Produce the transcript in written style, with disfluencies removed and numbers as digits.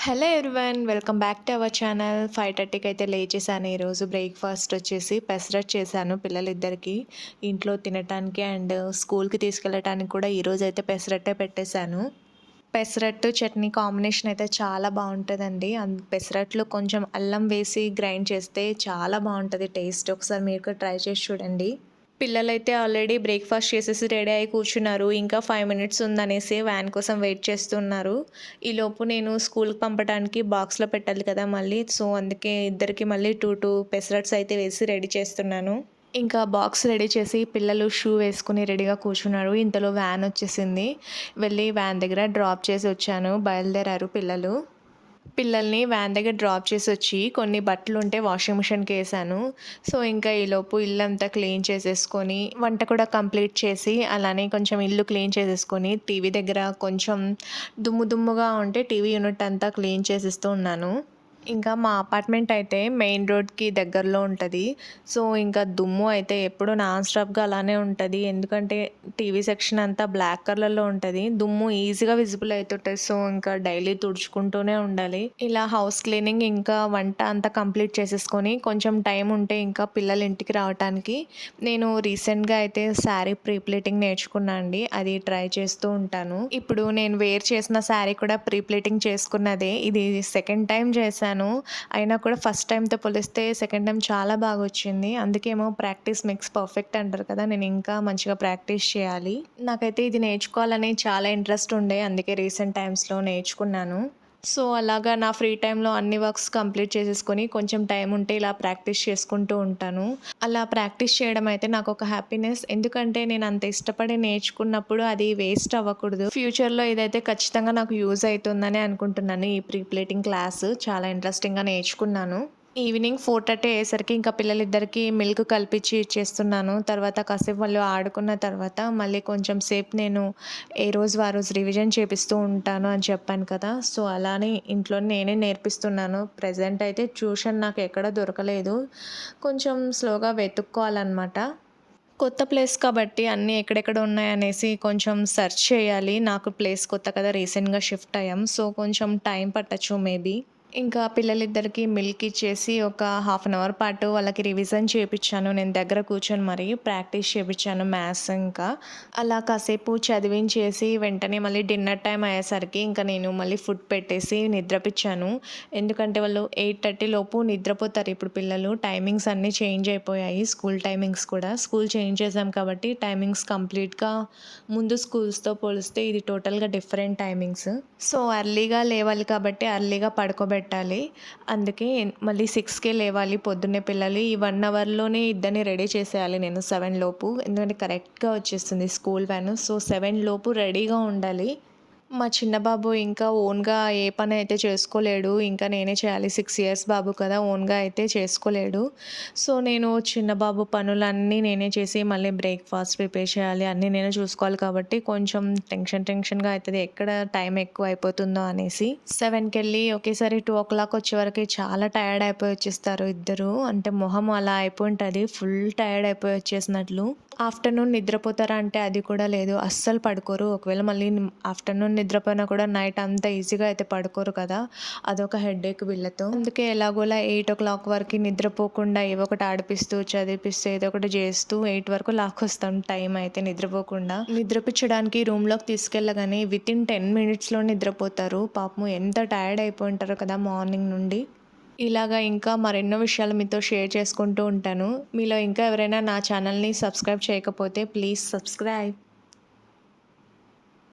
Hello everyone, welcome back to our channel. 5:30కి అయితే లేచేసాను. ఈరోజు బ్రేక్ఫాస్ట్ వచ్చేసి పెసరట్ చేశాను పిల్లలిద్దరికి ఇంట్లో తినటానికి అండ్ స్కూల్కి తీసుకెళ్ళటానికి కూడా ఈరోజు అయితే పెసరట్టే పెట్టేశాను. పెసరట్టు చట్నీ కాంబినేషన్ అయితే చాలా బాగుంటుందండి. పెసరట్లు కొంచెం అల్లం వేసి గ్రైండ్ చేస్తే చాలా బాగుంటుంది టేస్ట్. ఒకసారి మీరు కూడా ట్రై చేసి చూడండి. పిల్లలైతే ఆల్రెడీ బ్రేక్ఫాస్ట్ చేసేసి రెడీ అయ్యి కూర్చున్నారు. ఇంకా 5 మినిట్స్ ఉందనేసి వ్యాన్ కోసం వెయిట్ చేస్తున్నారు. ఈలోపు నేను స్కూల్కి పంపడానికి బాక్స్లో పెట్టాలి కదా మళ్ళీ. సో అందుకే ఇద్దరికి మళ్ళీ 2 పెసరట్స్ అయితే వేసి రెడీ చేస్తున్నాను. ఇంకా బాక్స్ రెడీ చేసి పిల్లలు షూ వేసుకుని రెడీగా కూర్చున్నారు. ఇంతలో వ్యాన్ వచ్చేసింది. వెళ్ళి వ్యాన్ దగ్గర డ్రాప్ చేసి వచ్చాను. బయలుదేరారు పిల్లలు. పిల్లల్ని వ్యాన్ దగ్గర డ్రాప్ చేసొచ్చి కొన్ని బట్టలుంటే వాషింగ్ మిషన్‌కి ఏశాను. సో, ఇంకా ఈలోపు ఇల్లంతా క్లీన్ చేసేసుకొని, వంట కూడా కంప్లీట్ చేసి, అలానే కొంచెం ఇల్లు క్లీన్ చేసేసుకొని, టీవీ దగ్గర కొంచెం దుమ్ము దుమ్ముగా ఉంటే టీవీ యూనిట్ అంతా క్లీన్ చేసిస్తూ ఉన్నాను. ఇంకా మా అపార్ట్మెంట్ అయితే మెయిన్ రోడ్‌కి దగ్గరలో ఉంటది. సో, ఇంకా దుమ్ము అయితే ఎప్పుడు నాన్ స్టాప్‌గా అలానే ఉంటది. ఎందుకంటే టీవీ సెక్షన్ అంతా బ్లాక్ కలర్‌లో ఉంటది. దుమ్ము ఈజీగా విజిబుల్ అయితుంటది. సో, ఇంకా డైలీ తుడుచుకుంటూనే ఉండాలి. ఇలా హౌస్ క్లీనింగ్ ఇంకా వంట అంతా కంప్లీట్ చేసేసుకొని కొంచెం టైం ఉంటే ఇంకా పిల్లలు ఇంటికి రావటానికి నేను రీసెంట్‌గా అయితే శారీ ప్రీ ప్లీటింగ్ నేర్చుకున్నా అండి. అది ట్రై చేస్తూ ఉంటాను. ఇప్పుడు నేను వేర్ చేసిన శారీ కూడా ప్రీ ప్లీటింగ్ చేసుకున్నదే. ఇది సెకండ్ టైమ్ చేశాను. అయినా కూడా ఫస్ట్ టైమ్‌తో పోలిస్తే సెకండ్ టైమ్ చాలా బాగొచ్చింది. అందుకేమో ప్రాక్టీస్ మేక్స్ పర్ఫెక్ట్ అంటారు కదా! నేను ఇంకా మంచిగా ప్రాక్టీస్ చేయాలి. నాకైతే ఇది నేర్చుకోవాలని చాలా ఇంట్రెస్ట్ ఉండే. అందుకే రీసెంట్ టైమ్స్‌లో నేర్చుకున్నాను. సో, అలాగా నా ఫ్రీ టైమ్‌లో అన్ని వర్క్స్ కంప్లీట్ చేసేసుకొని కొంచెం టైం ఉంటే ఇలా ప్రాక్టీస్ చేసుకుంటూ ఉంటాను. అలా ప్రాక్టీస్ చేయడం అయితే నాకొక హ్యాపీనెస్. ఎందుకంటే నేను అంత ఇష్టపడి నేర్చుకున్నప్పుడు అది వేస్ట్ అవ్వకూడదు. ఫ్యూచర్‌లో ఇదైతే ఖచ్చితంగా నాకు యూజ్ అయితుందనే అనుకుంటున్నాను. ఈ ప్రీ ప్లేటింగ్ క్లాస్ చాలా ఇంట్రెస్టింగ్‌గా నేర్చుకున్నాను. ఈవినింగ్ 4:30 అయ్యేసరికి ఇంకా పిల్లలిద్దరికీ మిల్క్ కలిపిచ్చి ఇచ్చేస్తున్నాను. తర్వాత కాసేపు వాళ్ళు ఆడుకున్న తర్వాత మళ్ళీ కొంచెం సేపు నేను ఏ రోజు ఆ రోజు రివిజన్ చేపిస్తూ ఉంటాను అని చెప్పాను కదా! సో, అలానే ఇంట్లో నేనే నేర్పిస్తున్నాను. ప్రెజెంట్ అయితే ట్యూషన్ నాకు ఎక్కడ దొరకలేదు. కొంచెం స్లోగా వెతుక్కోవాలనమాట. కొత్త ప్లేస్ కాబట్టి అన్నీ ఎక్కడెక్కడ ఉన్నాయనేసి కొంచెం సెర్చ్ చేయాలి. నాకు ప్లేస్ కొత్త కదా! రీసెంట్‌గా షిఫ్ట్ అయ్యాం. సో, కొంచెం టైం పట్టొచ్చు మేబీ. ఇంకా పిల్లలిద్దరికీ మిల్క్ ఇచ్చేసి ఒక హాఫ్ అన్ అవర్ పాటు వాళ్ళకి రివిజన్ చేపిచ్చాను. నేను దగ్గర కూర్చొని మరీ ప్రాక్టీస్ చేపిచ్చాను మ్యాథ్స్ ఇంకా. అలా కాసేపు చదివించేసి వెంటనే మళ్ళీ డిన్నర్ టైమ్ అయ్యేసరికి ఇంకా నేను మళ్ళీ ఫుడ్ పెట్టేసి నిద్రపిచ్చాను. ఎందుకంటే వాళ్ళు 8:30 లోపు నిద్రపోతారు ఇప్పుడు పిల్లలు. టైమింగ్స్ అన్నీ చేంజ్ అయిపోయాయి. స్కూల్ టైమింగ్స్ కూడా. స్కూల్ చేంజ్ చేసాం కాబట్టి టైమింగ్స్ కంప్లీట్‌గా ముందు స్కూల్స్‌తో పోలిస్తే ఇది టోటల్‌గా డిఫరెంట్ టైమింగ్స్. సో, ఎర్లీగా లేవాలి కాబట్టి ఎర్లీగా పడుకోబెట్టాలి. అందుకే మళ్ళీ 6కే లేవాలి పొద్దున్నే పిల్లలు. ఈ 1 అవర్‌లోనే ఇద్దరిని రెడీ చేసేయాలి నేను 7 లోపు. ఎందుకంటే కరెక్ట్‌గా వచ్చేస్తుంది స్కూల్ వ్యాను. సో, 7 లోపు రెడీగా ఉండాలి. మా చిన్న బాబు ఇంకా ఓన్‌గా ఏ పనైతే చేసుకోలేడు. ఇంకా నేనే చేయాలి. 6 ఇయర్స్ బాబు కదా! ఓన్‌గా అయితే చేసుకోలేడు. సో, నేను చిన్న బాబు పనులన్నీ నేనే చేసి మళ్ళీ బ్రేక్‌ఫాస్ట్ ప్రిపేర్ చేయాలి. అన్నీ నేనే చూసుకోవాలి కాబట్టి కొంచెం టెన్షన్‌గా అయితది. ఎక్కడ టైం ఎక్కువ అయిపోతుందో అనేసి. 7కెళ్ళి ఒకేసారి 2:00 వచ్చేవరకి చాలా టైర్డ్ అయిపోయి వచ్చేస్తారు ఇద్దరు. అంటే మొహం అలా అయిపోయుంటది. ఫుల్ టైర్డ్ అయిపోయి వచ్చేసినట్లు. ఆఫ్టర్‌నూన్ నిద్రపోతారా అంటే అది కూడా లేదు. అస్సలు పడుకోరు. ఒకవేళ మళ్ళీ ఆఫ్టర్‌నూన్ నిద్రపోయినా కూడా నైట్ అంత ఈజీగా అయితే పడుకోరు కదా! అదొక హెడేక్ వీళ్ళతో. అందుకే ఎలాగోలా 8:00 వరకి నిద్రపోకుండా ఏవో ఒకటి ఆడిపిస్తూ, చదివిపిస్తూ ఏదో ఒకటి చేస్తూ 8 వరకు లాక్కొస్తాం టైం అయితే నిద్రపోకుండా. నిద్రపిచ్చడానికి రూమ్‌లోకి తీసుకెళ్ళగానే వితిన్ 10 మినిట్స్‌లో నిద్రపోతారు. పాపం ఎంత టైర్డ్ అయిపోయి ఉంటారో కదా మార్నింగ్ నుండి. ఇలాగా ఇంకా మరెన్నో విషయాలు మీతో షేర్ చేసుకుంటూ ఉంటాను. మీలో ఇంకా ఎవరైనా నా ఛానల్‌ని సబ్స్క్రైబ్ చేయకపోతే ప్లీజ్ సబ్స్క్రైబ్.